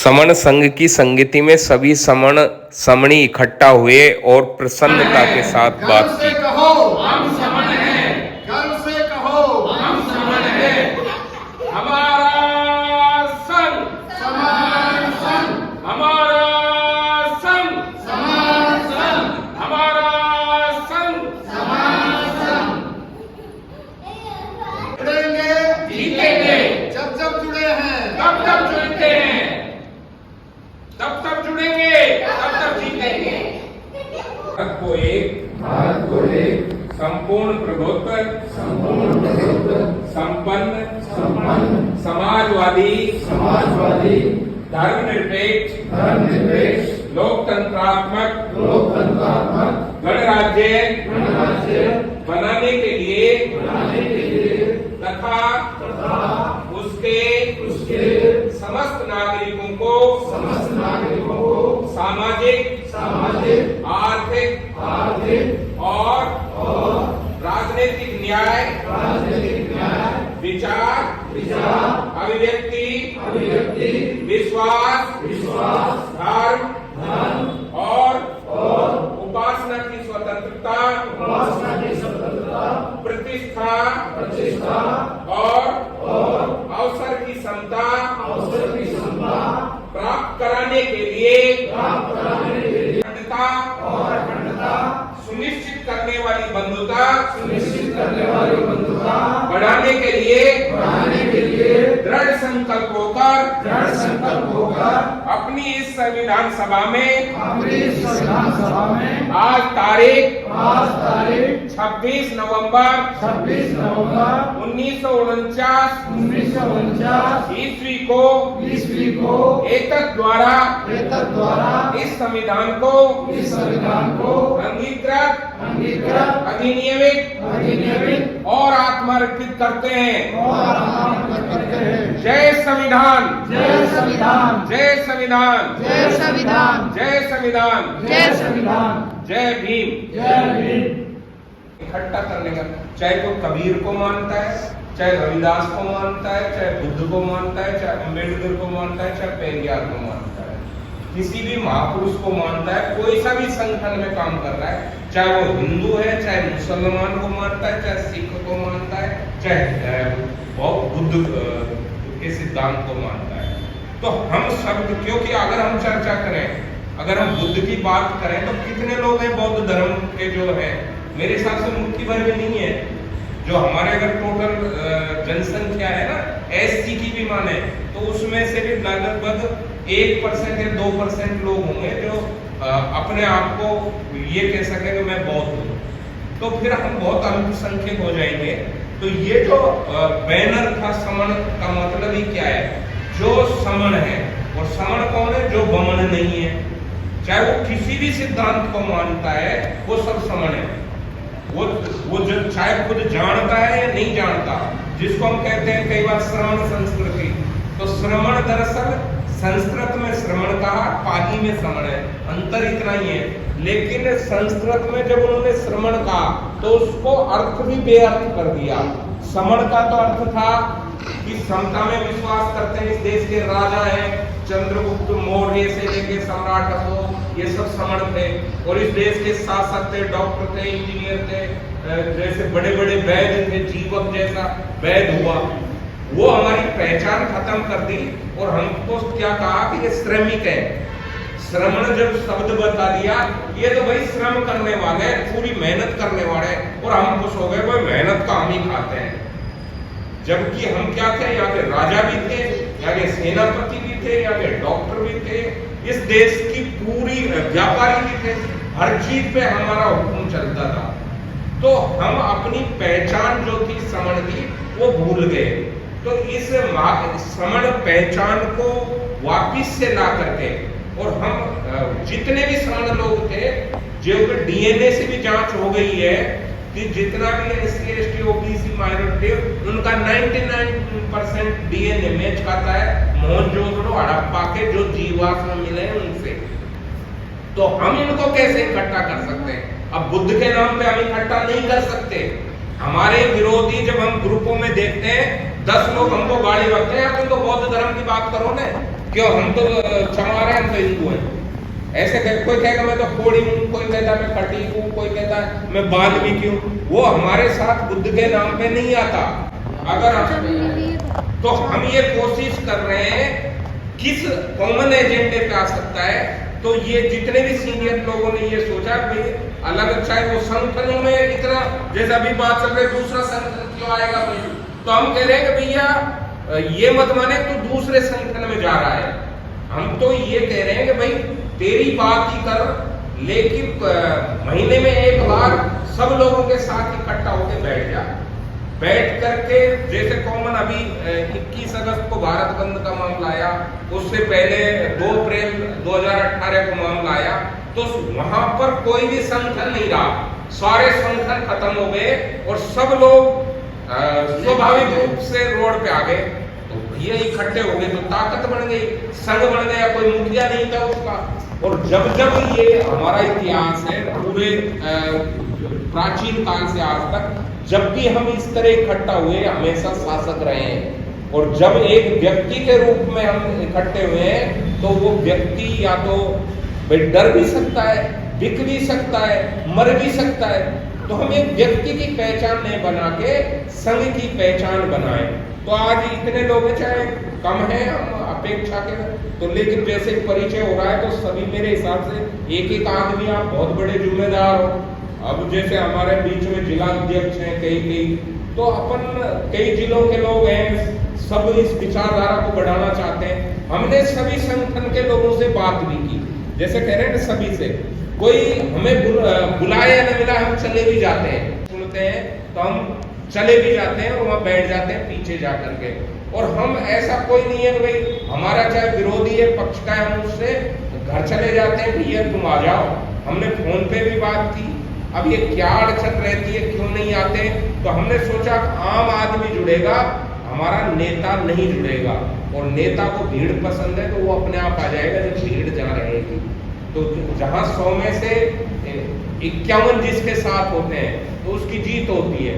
समण संघ की संगति में सभी समण समणी इकट्ठा हुए और प्रसन्नता के साथ बात की। कहो हम समण हैं, गर्व से कहो हम समण हैं। हमारा संघ समान संघ, हमारा संघ समान संघ, हमारा संघ समान संघ। जुड़ेंगे जीतेंगे, जब जब जुड़े हैं तब तब जुड़ते हैं, तब तब जुड़ेंगे तब तब जीतेंगे। भारत को एक संपूर्ण प्रभुत्व संपन्न समाजवादी धर्मनिरपेक्ष लोकतंत्रात्मक गणराज्य बनाने के लिए तथा उसके समस्त नागरिकों को सामाजिक आर्थिक और राजनीतिक न्याय विचार अभिव्यक्ति विश्वास धर्म और उपासना की स्वतंत्रता प्रतिष्ठा और अवसर की समता प्राप्त कराने के लिए अखंडता सुनिश्चित करने वाली बंधुता बढ़ाने के लिए दृढ़ संकल्प होकर अपनी इस संविधान सभा में आज तारीख 26 नवंबर 1949 ईस्वी को एकक द्वारा इस संविधान को अंगीकृत अधिनियमित और आत्मार्पित करते हैं। जय संविधान, जय संविधान, जय संविधान, जय संविधान, जय संविधान, जय संविधान, जय भीम, जय भीम। इकट्ठा करने का, चाहे कोई कबीर को मानता है, चाहे रविदास को मानता है, चाहे बुद्ध को मानता है, चाहे अम्बेडकर को मानता है, चाहे पेरियार को मानता है, किसी भी महापुरुष को मानता है, कोई सा भी संगठन में काम कर रहा है, चाहे वो हिंदू है, चाहे मुसलमान को मानता है, चाहे सिख को मानता है, चाहे बुद्ध के सिद्धांत को मानता है। तो हम सब, क्योंकि अगर हम चर्चा करें, अगर हम बुद्ध की बात करें तो कितने लोग हैं बौद्ध धर्म के जो है, मेरे हिसाब से मुट्ठी भर भी नहीं है। जो हमारे अगर टोटल जनसंख्या है ना, एससी की भी माने तो उसमें से भी लगभग 1% या 2% लोग होंगे जो अपने आप को ये कह सके कि मैं बौद्ध हूँ। तो फिर हम बहुत अल्पसंख्यक हो जाएंगे। तो ये जो बैनर था समण का मतलब ही क्या है? जो समण है, और समण कौन है? जो बमन नहीं है, चाहे वो किसी भी सिद्धांत को मानता है, वो सब समण है। वो जो चाहे खुद जानता है या नहीं जानता, जिसको हम कहते हैं कई बार श्रवण संस्कृति। तो श्रवण दरअसल संस्कृत में श्रवण कहा, पाली में श्रवण है, अंतर इतना ही है। लेकिन संस्कृत में जब उन्होंने श्रवण कहा तो उसको अर्थ भी बेअर्थ कर दिया। श्रवण का तो अर्थ था कि समता में विश्वास करते हैं, इस देश के राजा हैं, चंद्रगुप्त मौर्य से लेके सम्राट अशोक, ये सब समण थे। और इस देश के शासक थे, डॉक्टर थे, इंजीनियर थे, जैसे बड़े बड़े वैद्य थे, जीवक जैसा वैद्य हुआ। वो हमारी पहचान खत्म कर दी और हमको क्या कहा कि ये श्रमिक है। श्रमण जब शब्द बता दिया, ये तो भाई श्रम करने वाले, पूरी मेहनत करने वाले, और हम खुश हो गए, भाई मेहनत का हम ही खाते हैं। जबकि हम क्या थे? यहाँ के राजा भी थे, यहाँ के सेनापति भी थे, यहाँ के डॉक्टर भी थे, इस देश की पूरी व्यापारी भी थे, हर चीज पे हमारा हुक्म चलता था। तो हम अपनी पहचान जो थी समण की, वो भूल गए। तो इस समण पहचान को वापिस से ला करके, और हम जितने भी समण लोग थे, जो डीएनए से भी जांच हो गई है कि जितना भी एससी एसटी ओबीसी माइनॉरिटी, उनका 99% डीएनए मैच खाता है मोहनजोदड़ो हड़प्पा के जो जीवाश्म मिले हैं उनसे। तो हम इनको कैसे इकट्ठा कर सकते हैं? अब बुद्ध के नाम पे हम इकट्ठा नहीं कर सकते। हमारे विरोधी जब हम ग्रुपों में देखते हैं 10 लोग हमको गाली बकते हैं, तुम तो बौद्ध धर्म की बात करो ना, क्यों हम तो क्षमा रहे हैं, हम तो हिंदू हैं। ऐसे कोई कहेगा मैं तो कोड़ी हूँ, कोई कहता है मैं खटीक हूँ, कोई कहता है मैं वाल्मीकि हूँ। वो हमारे साथ बुद्ध के नाम पे नहीं आता। अगर तो हम ये कोशिश कर रहे हैं किस कॉमन एजेंडे पे आ सकता है। तो ये जितने भी सीनियर लोगों ने ये सोचा भाई अलग, चाहे वो संगठनों में इतना, जैसे अभी बात चल रही दूसरा संगठन क्यों आएगा भाई, तो हम कह रहे हैं कि भैया ये मत माने तो दूसरे संगठन में जा रहा है। हम तो ये कह रहे हैं कि भाई तेरी बात ही कर, लेकिन महीने में एक बार सब लोगों के साथ इकट्ठा होकर बैठ जा। बैठ करके जैसे कॉमन अभी 21 अगस्त को भारत बंद का मामला आया, उससे पहले 2 अप्रैल 2018 को मामला आया, तो वहां पर कोई भी संगठन नहीं रहा, सारे संगठन खत्म हो गए और सब लोग स्वाभाविक रूप से रोड पे आ गए। तो भैया इकट्ठे हो गए तो ताकत बन गई, संघ बन गया, कोई मुखिया नहीं था उसका। और जब जब ये हमारा इतिहास है पूरे प्राचीन काल से आज तक, जब भी हम इस तरह इकट्ठा हुए हमेशा शासक रहे हैं। और जब एक व्यक्ति के रूप में हम इकट्ठे हुए हैं तो वो व्यक्ति या तो डर भी सकता है, बिक भी सकता है, मर भी सकता है। तो हम एक व्यक्ति की पहचान नहीं बना के संघ की पहचान बनाए। तो आज इतने लोग चाहे कम है हम अपेक्षा के, तो लेकिन जैसे परिचय हो रहा है तो सभी मेरे हिसाब से एक एक आदमी आप बहुत बड़े जिम्मेदार हो। अब जैसे हमारे बीच में जिला अध्यक्ष हैं कई, तो अपन कई जिलों के लोग हैं, सब इस विचारधारा को बढ़ाना चाहते हैं। हमने सभी संगठन के लोगों से बात भी की, जैसे कह रहे हैं सभी से, कोई हमें बुलाया न मिला हम चले भी जाते हैं, सुनते हैं तो हम चले भी जाते हैं और वहां बैठ जाते हैं पीछे जा करके। और हम ऐसा कोई नहीं है भाई हमारा चाहे विरोधी है पक्ष का है, हम उससे घर चले जाते हैं, भैया तुम आ जाओ। हमने फोन पे भी बात की, अब ये क्या अड़चन रहती है, क्यों नहीं आते, तो हमने सोचा आम आदमी जुड़ेगा, हमारा नेता नहीं जुड़ेगा। और नेता को भीड़ पसंद है तो वो अपने आप आ जाएगा जब भीड़ जहाँ रहेगी। तो जहाँ 100 में से 51 जिसके साथ होते हैं तो उसकी जीत होती है।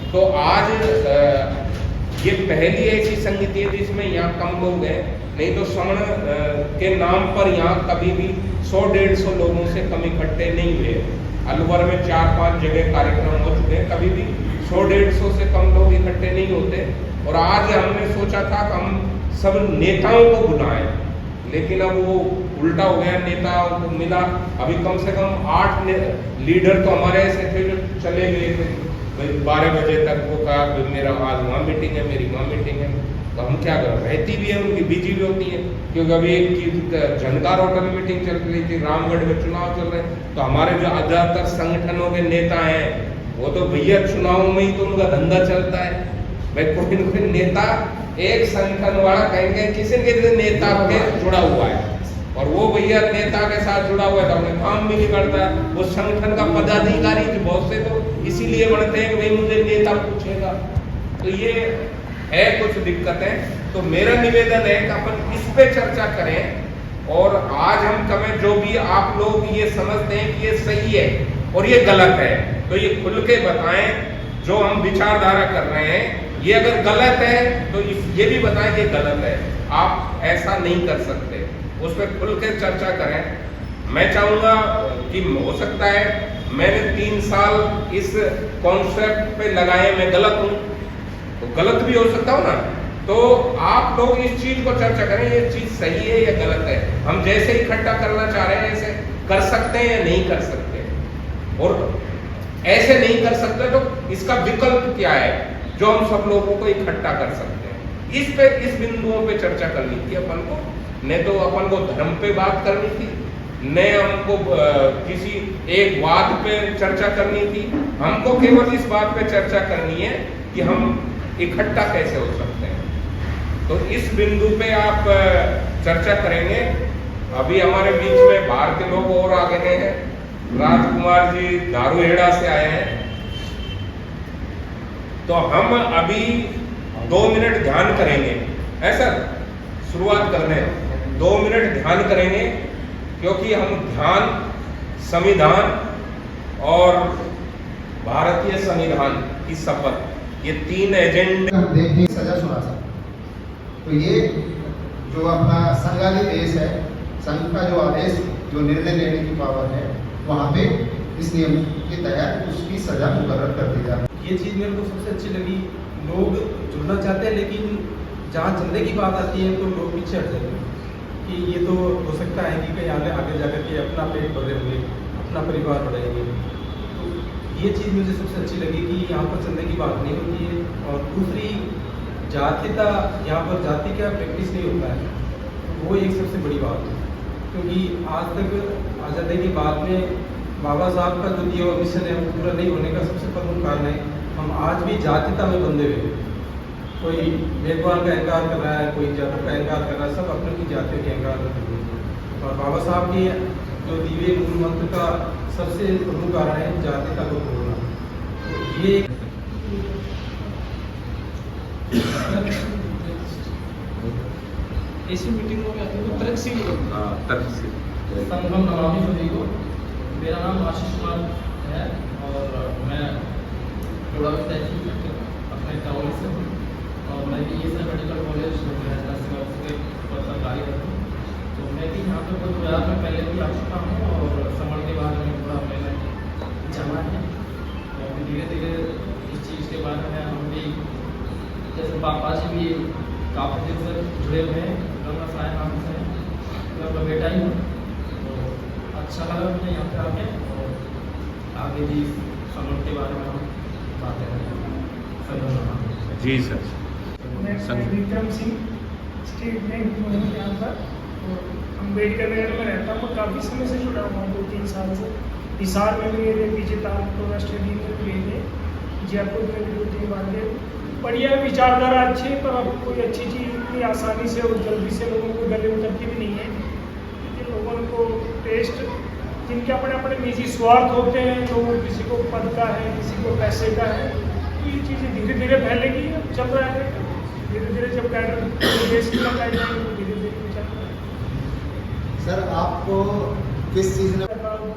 तो आज ये पहली ऐसी संगति है जिसमें यहाँ कम लोग हैं, नहीं तो श्रवण के नाम पर यहाँ कभी भी 100-150 लोगों से कम इकट्ठे नहीं हुए। अलवर में 4-5 जगह कार्यक्रम हो चुके हैं, कभी भी 100-150 से कम लोग इकट्ठे नहीं होते। और आज हमने सोचा था कि हम सब नेताओं को बुलाएं, लेकिन अब वो उल्टा हो गया, नेताओं को मिला अभी कम से कम 8 लीडर तो हमारे ऐसे थे जो चले गए थे 12 बजे तक। वो कहा मेरा आज वहाँ मीटिंग है, मेरी वहाँ मीटिंग है, तो हम क्या करें, रहती भी है उनकी, बिजी भी होती है। क्योंकि अभी एक की झंकार होटल में मीटिंग चल रही थी, रामगढ़ में चुनाव चल रहे हैं, तो हमारे जो ज्यादातर संगठनों के नेता हैं वो तो भैया चुनाव में ही तो उनका धंधा चलता है। भाई कोई न कोई नेता एक संगठन वाला कहेंगे किसी के नेता के जुड़ा हुआ है, और वो भैया नेता के साथ जुड़ा हुआ है तो अपने काम भी नहीं करता है। वो संगठन का पदाधिकारी जो बहुत से तो इसीलिए बढ़ते हैं कि भाई मुझे नेता पूछेगा। तो ये है कुछ दिक्कतें। तो मेरा निवेदन है कि अपन इस पे चर्चा करें और आज हम कमें जो भी आप लोग ये समझते हैं कि ये सही है और ये गलत है तो ये खुल के बताएं। जो हम विचारधारा कर रहे हैं ये अगर गलत है तो ये भी बताएं कि गलत है, आप ऐसा नहीं कर सकते, उस पर खुल के चर्चा करें। मैं चाहूंगा कि हो सकता है मैंने 3 साल इस कॉन्सेप्ट पे लगाए, मैं गलत हूं तो गलत भी हो सकता हूं ना, तो आप लोग इस चीज को चर्चा करें, ये चीज सही है या गलत है। हम जैसे इकट्ठा करना चाह रहे हैं ऐसे कर सकते हैं या नहीं कर सकते, और ऐसे नहीं कर सकते तो इसका विकल्प क्या है जो हम सब लोगों को इकट्ठा कर सकते हैं। इस बिंदुओं पे चर्चा करनी थी अपन को, नहीं तो अपन को धर्म पे बात करनी थी, न हमको किसी एक वाद पे चर्चा करनी थी। हमको केवल इस बात पे चर्चा करनी है कि हम इकट्ठा कैसे हो सकते हैं। तो इस बिंदु पे आप चर्चा करेंगे। अभी हमारे बीच में बाहर के लोग और आ गए हैं, राजकुमार जी दारूहेड़ा से आए हैं, तो हम अभी 2 मिनट ध्यान करेंगे। ऐसा शुरुआत करने 2 मिनट ध्यान करेंगे, क्योंकि हम ध्यान, संविधान और भारतीय संविधान की शपथ, ये 3 एजेंडे हम देखने सजा सुना सकते। तो ये जो अपना संघाली देश है, संघ का जो आदेश, जो निर्णय लेने की पावर है, वहाँ पे इस नियम के तहत उसकी सजा मुकर्रर कर दी जाती है। ये चीज़ मेरे को सबसे अच्छी लगी। लोग जुड़ना चाहते हैं, लेकिन जहाँ चंदे की बात आती है तो लोग पीछे हट जाते हैं कि ये तो हो सकता है कि कहीं आगे जाकर के अपना पेट भरेंगे, अपना परिवार बढ़ाएंगे। तो ये चीज़ मुझे सबसे अच्छी लगी कि यहाँ पर चंदे की बात नहीं होती है। और दूसरी, जातीयता, यहाँ पर जाति का प्रैक्टिस नहीं होता है, वो एक सबसे बड़ी बात है। क्योंकि आज तक आज़ादी के बाद में बाबा साहब का जो दिया हुआ मिशन है वो पूरा नहीं होने का सबसे प्रमुख कारण है हम आज भी जातीयता में बंधे हुए हैं। कोई मेघवाल का अहंकार कर रहा है, कोई जाति का अहंकार कर रहा है, सब अपनी की जाति के अहंकार करते हैं। और बाबा साहब के जो दिव्य मूल मंत्र का सबसे प्रमुख कारण है जातीयता को तोड़ना। तो ये ऐसी मीटिंगों में आते हैं तर्क से संगम नमामि सभी को। मेरा नाम आशीष कुमार है और मैं थोड़ा तहसील अपने टाउन से हूँ और मैं भी ये मेडिकल कॉलेज पर कार्यरत हूँ। तो मैं भी यहाँ पर कुछ बाजार में पहले भी आ चुका हूँ और समर के बारे में थोड़ा मैंने जाना है। और धीरे धीरे इस चीज़ के बारे में हम भी, जैसे पापा जी भी काफ़ी दिन से जुड़े हुए हैं, गंगा साय नाम से मैं बेटा ही हूँ। तो अच्छा लगा मुझे यहाँ पे आके और आगे भी समर के बारे में हम बातें करेंगे। जी सर। मैं विक्रम सिंह, स्टेट बैंक में हूँ यहाँ पर और अम्बेडकर नगर में रहता हूँ। काफ़ी समय से जुड़ा हुआ हूँ, 2-3 साल से। हिसार में भी मेरे पीछे तालकोना स्टेडियम में भी गए थे, जयपुर में भी 2-3 बार गए। बढ़िया विचारधारा अच्छी है, पर अब कोई अच्छी चीज़ इतनी आसानी से और जल्दी से लोगों को गले उतरती भी नहीं है। क्योंकि लोगों को टेस्ट, जिनके अपने अपने निजी स्वार्थ होते हैं, लोगों किसी को पद का है, किसी को पैसे का है, तो ये चीज़ें धीरे धीरे फैलेगी। अब चल रहा है धीरे धीरे, जब गाइडलाइन देश की लगाई जाएगी तो धीरे धीरे चल रहा है। सर, आपको किस चीज़ ने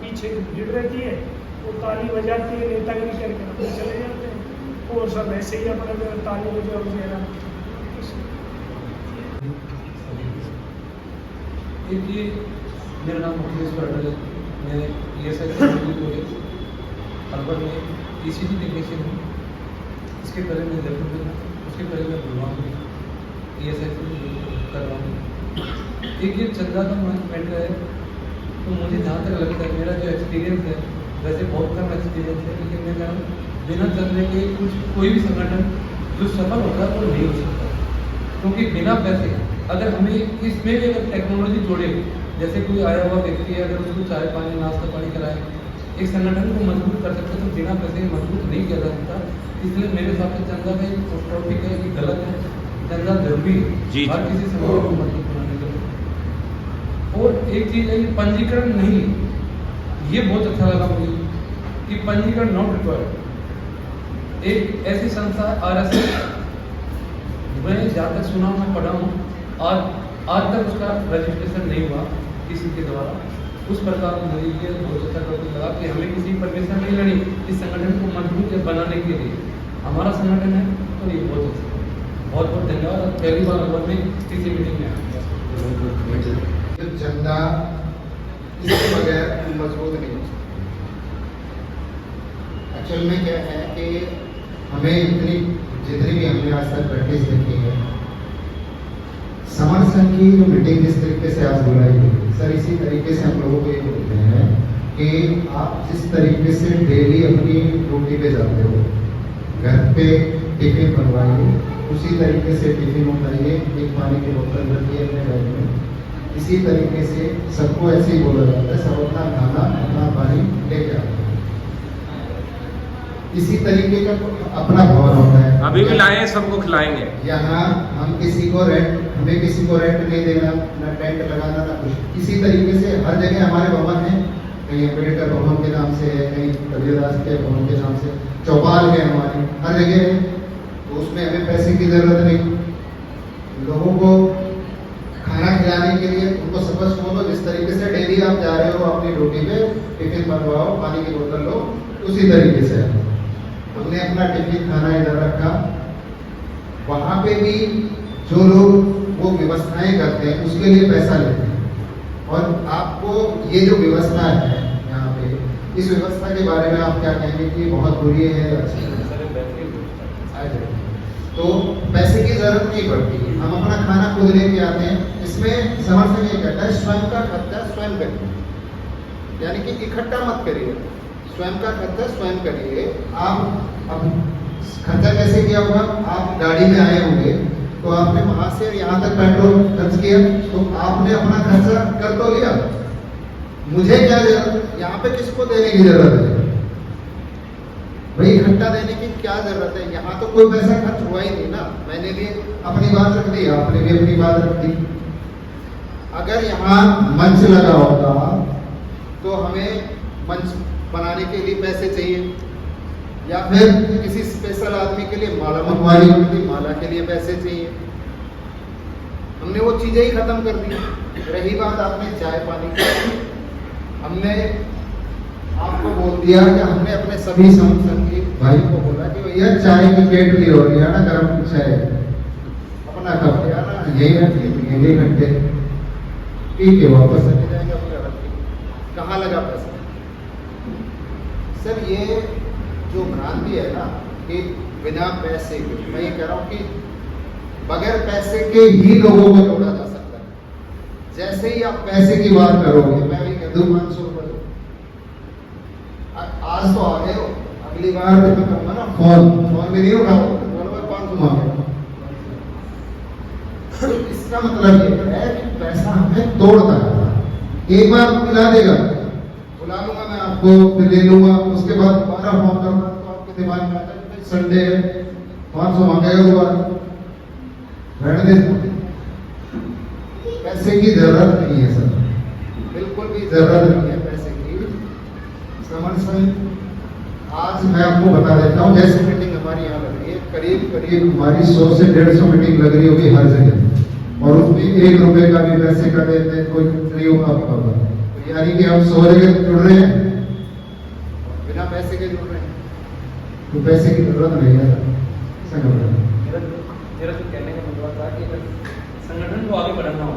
पीछे भीड़ रहती है, वो ताली बजाती है, नेतागिरी करके अपने चले जाते हैं और सब ऐसे ही अपने ताली बजा वगैरह। ये मेरा नाम मुकेश पराठा है। मैं ESI कॉलेज अलवर में ECG टेक्नीशियन हूँ। इसके पहले मैं जयपुर में था, उसके पहले मैं गुड़गांव में ESI कर रहा हूँ। एक ये चंदा का मैटर है, तो मुझे जहाँ तक लगता है, मेरा जो एक्सपीरियंस है, वैसे बहुत कम एक्सपीरियंस है, लेकिन मैं कह रहा हूँ बिना चंदे के कोई भी संगठन जो सफल होता है वो नहीं हो सकता। क्योंकि बिना पैसे, अगर हमें इसमें भी अगर टेक्नोलॉजी जोड़े, जैसे कोई आया हुआ व्यक्ति है, अगर उसको चाय पानी नाश्ता पानी कराए, एक संगठन को मजबूत कर सकते, तो बिना पैसे मजबूत नहीं किया जा सकता। इसलिए मेरे हिसाब से चंदा का एक टॉपिक है कि गलत है, चंदा जरूरी है हर किसी संगठन को मजबूत बनाने के लिए। और एक चीज़ है, पंजीकरण नहीं, ये बहुत अच्छा लगा मुझे कि पंजीकरण नॉट रिक्वायर्ड। एक ऐसी संस्था RSS, मैं जहाँ तक सुना हूँ, पढ़ा हूँ, आज तक उसका रजिस्ट्रेशन नहीं हुआ किसी के द्वारा। उस प्रकार मुझे ये बहुत अच्छा टॉपिक लगा कि हमें किसी परमिशन नहीं लेनी इस संगठन को मजबूत बनाने के लिए। हमारा संगठन है तो ये बहुत अच्छा है। बहुत बहुत धन्यवाद। पहली बार अलवर में किसी मीटिंग में आया। चंदा इसके बगैर मजबूत नहीं हो सकता। एक्चुअल में क्या है कि हमें जितनी भी हमने आज तक प्रैक्टिस देखी है, समर संघ की जो मीटिंग जिस तरीके से आज बुलाई गई, सर इसी तरीके से हम लोगों को ये बोलते हैं कि आप जिस तरीके से डेली अपनी ड्यूटी पे जाते हो, घर पे टिफिन बनवाइए, उसी तरीके से टिफिन उठाइए, एक पानी की बोतल रखिए अपने बैग में। इसी तरीके से सबको ऐसे ही बोला जाता है, सब अपना खाना अपना पानी लेके आते हैं। इसी तरीके का अपना भवन होता है। अभी भी लाए, सबको खिलाएंगे। यहाँ हम किसी को रेंट, हमें किसी को रेंट नहीं देना, ना टेंट लगाना, ना कुछ। इसी तरीके से हर जगह हमारे भवन है, कहीं अम्बेडकर भवन के नाम से है, कहीं कबीरदास के भवन के नाम से, चौपाल है हमारी, हर जगह है। तो उसमें हमें पैसे की जरूरत नहीं। लोगों को खाना खिलाने के लिए उनको स्पष्ट बोलो, जिस तरीके से डेली आप जा रहे हो अपनी ड्यूटी पे, टिफिन बनवाओ, पानी की बोतल लो, उसी तरीके से हमने अपना टिफिन खाना इधर रखा। वहाँ पे भी जो लोग वो व्यवस्थाएं करते हैं उसके लिए पैसा लेते हैं। और आपको ये जो व्यवस्था है यहाँ पे, इस व्यवस्था के बारे में आप क्या कहेंगे कि बहुत बुरी है या अच्छी है? तो पैसे की जरूरत नहीं पड़ती, हम अपना खाना खुद लेके आते हैं। इसमें समर्थन ये कहता है स्वयं का खर्चा स्वयं करिए, यानी कि इकट्ठा मत करिए, स्वयं का खर्चा स्वयं करिए। आप अब खर्चा कैसे किया होगा? आप गाड़ी में आए होंगे तो आपने वहां से यहाँ तक पेट्रोल खर्च किया, तो आपने अपना खर्चा कर तो लिया। मुझे क्या जरूरत, यहाँ पे किसको देने की जरूरत है भाई? इकट्ठा देने की क्या जरूरत है? यहाँ तो कोई पैसा खर्च हुआ ही नहीं ना, मैंने भी अपनी बात रख दी, आपने भी अपनी बात रख दी। अगर यहाँ मंच लगा होगा तो हमें मंच बनाने के लिए पैसे चाहिए, या फिर किसी स्पेशल आदमी के लिए माला मंगवानी होती, माला के लिए पैसे चाहिए। हमने वो चीजें ही खत्म कर दी। रही बात आपने चाय पानी की, हमने आपको बोल दिया कि हमने अपने सभी संगी भाई को बोला कि भैया चाय की केटली हो रही है ना, गर्म चाय अपना कप लिया ना, यही रखिए, यही रखते, ठीक है, वापस चले जाएंगे अपने घर पे। कहाँ लगा पैसा? सर ये जो भ्रांति है ना कि बिना पैसे के, मैं ये कह रहा हूँ कि बगैर पैसे के ही लोगों को जोड़ा जा सकता है। जैसे ही आप पैसे की बात करोगे, मैं भी कह दूँ 500 रुपये आज तो आ गए हो, अगली बार मैं कहूँगा ना फोन में नहीं उठाओ, बोलो मैं 500 मांगे। तो इसका मतलब ये है कि पैसा हमें तोड़ता है। एक बार मिला देगा, बुला लूंगा मैं आपको, फिर ले लूंगा, उसके बाद दोबारा फोन करूंगा तो आपके दिमाग में आता है संडे है 500 मांगेगा दोबारा, रहने दे। पैसे की जरूरत नहीं है सर, बिल्कुल भी जरूरत नहीं है पैसे की। समर्थन आज मैं आपको बता देता हूँ, जैसे मीटिंग हमारी यहाँ लग रही है, करीब हमारी 100 से 150 मीटिंग लग रही होगी हर जगह, और उसमें 1 रुपए का भी पैसे का देते कोई नहीं होगा। यानी कि हम 100 जगह जुड़ रहे हैं, बिना पैसे के जुड़ रहे हैं, तो पैसे की जरूरत नहीं है संगठन। मेरा तो कहने का मतलब था कि अगर संगठन को आगे बढ़ाना हो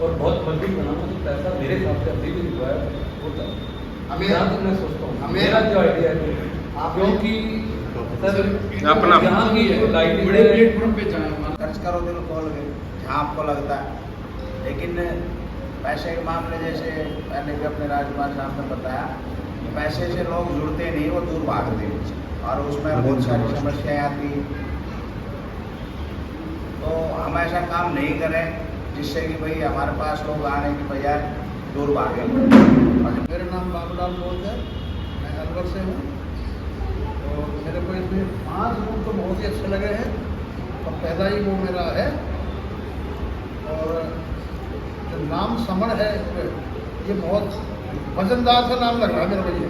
और बहुत मजबूत बनाना हो, तो पैसा मेरे हिसाब से अभी भी हुआ है होता है। मैं सोचता हूँ मेरा जो आइडिया है, क्योंकि सर अपना यहाँ की लाइट बड़े प्लेटफॉर्म पे जाए खर्च करो तो कॉल जहाँ आपको लगता है, लेकिन पैसे के मामले जैसे पहले भी अपने राजकुमार साहब ने बताया, पैसे से लोग जुड़ते नहीं, वो दूर भागते और उसमें बहुत सारी समस्याएं आती। तो हम ऐसा काम नहीं करें जिससे कि भाई हमारे पास लोग आने की बजाय दूर भागे। मेरा नाम बाबूलाल बोध है, मैं अलवर से हूँ। तो मेरे को इसमें 5 रूम तो बहुत ही अच्छे लगे हैं, और पहला ही वो मेरा है। और जो नाम समण है ये बहुत वजनदार सा नाम लग रहा है मेरे को। ये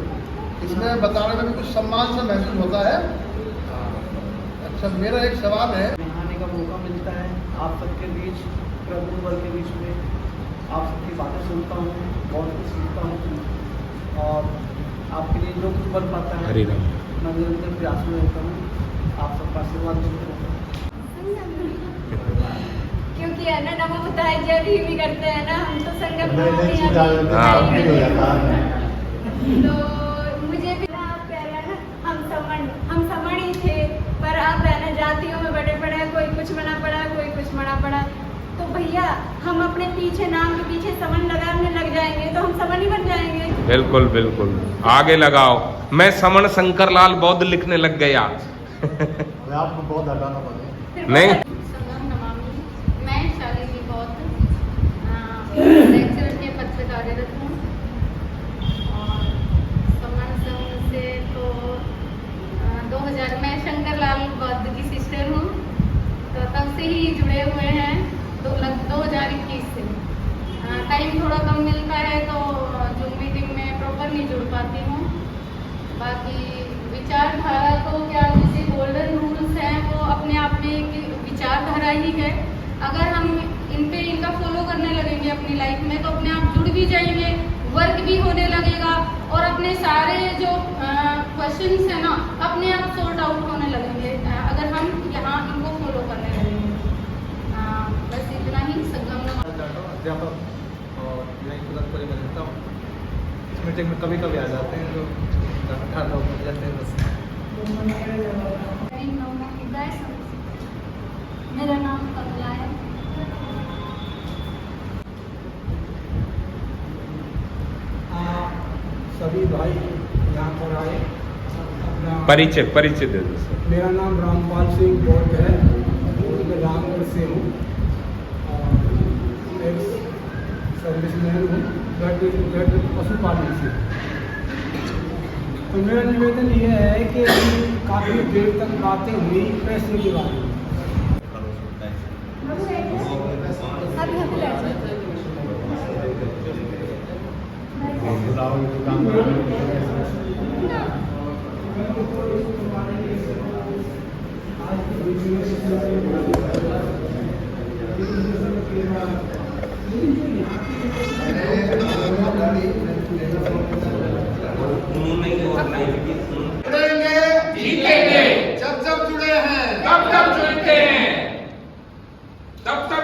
इसमें बताने में भी कुछ सम्मान सा महसूस होता है। अच्छा, मेरा एक सवाल है, आने का मौका मिलता है आप सबके बीच, प्रभु वर्ग के बीच में आप सबकी बातें सुनता हूँ, बहुत कुछ सीखता हूँ, और आपके लिए जो कुछ बन पाता है मैं निरंतर प्रयास में रहता हूँ। आप सबका आशीर्वाद मिलता है, क्योंकि है ना नमो बुद्धाय जय भीम भी करते हैं ना हम, तो संगम तो मुझे भी ना प्यारा ना, हम समण ही थे, पर अब है ना जातियों में बड़े पड़े, कोई कुछ मना पड़ा, कोई कुछ मना पड़ा। तो भैया हम अपने पीछे नाम के पीछे समन लगाने लग जाएंगे तो हम समन ही बन जाएंगे। बिल्कुल बिल्कुल, आगे लगाओ। मैं समण शंकर लाल बौद्ध लिखने लग गया। आपको बहुत हटाना पड़ेगा। नहीं, संगम नमामि, मैं शालिनी बौद्ध लेक्चरर के पद पर कार्यरत हूँ, और समण संघ से तो 2000 मैं शंकर लाल बौद्ध की सिस्टर हूँ, तो तब से ही जुड़े हुए हैं 2021 से। टाइम थोड़ा कम मिलता है तो जूम मीटिंग में प्रॉपर नहीं जुड़ पाती हूँ। बाकी विचारधारा तो क्या, जैसे गोल्डन रूल्स हैं वो अपने आप में एक विचारधारा ही है। अगर हम इनका फॉलो करने लगेंगे अपनी लाइफ में तो अपने आप जुड़ भी जाएंगे, वर्क भी होने लगेगा, और अपने सारे जो क्वेश्चंस हैं ना अपने आप सॉर्ट आउट होने लगेंगे अगर हम यहाँ इनको फॉलो करने लगेंगे। बस इतना ही संगम अध्यापक और यहीं पुनर्परी में रहता हूँ। इस मीटिंग में कभी कभी आ जाते हैं जो 18 लोग मिल जाते हैं बस। मेरा नाम कमला है। सभी भाई यहाँ पर आए अपना परिचय परिचय दे दो सर। मेरा नाम रामपाल सिंह बौद्ध है और मैं रामगढ़ से हूँ और एक सर्विसमैन हूँ गढ़ पशुपालन से। तो मेरा निवेदन ये है कि काफ़ी देर तक बातें हुई पैसे के बारे में। जीतेंगे जब जब जुड़े हैं तब तब जुड़ते हैं तब तब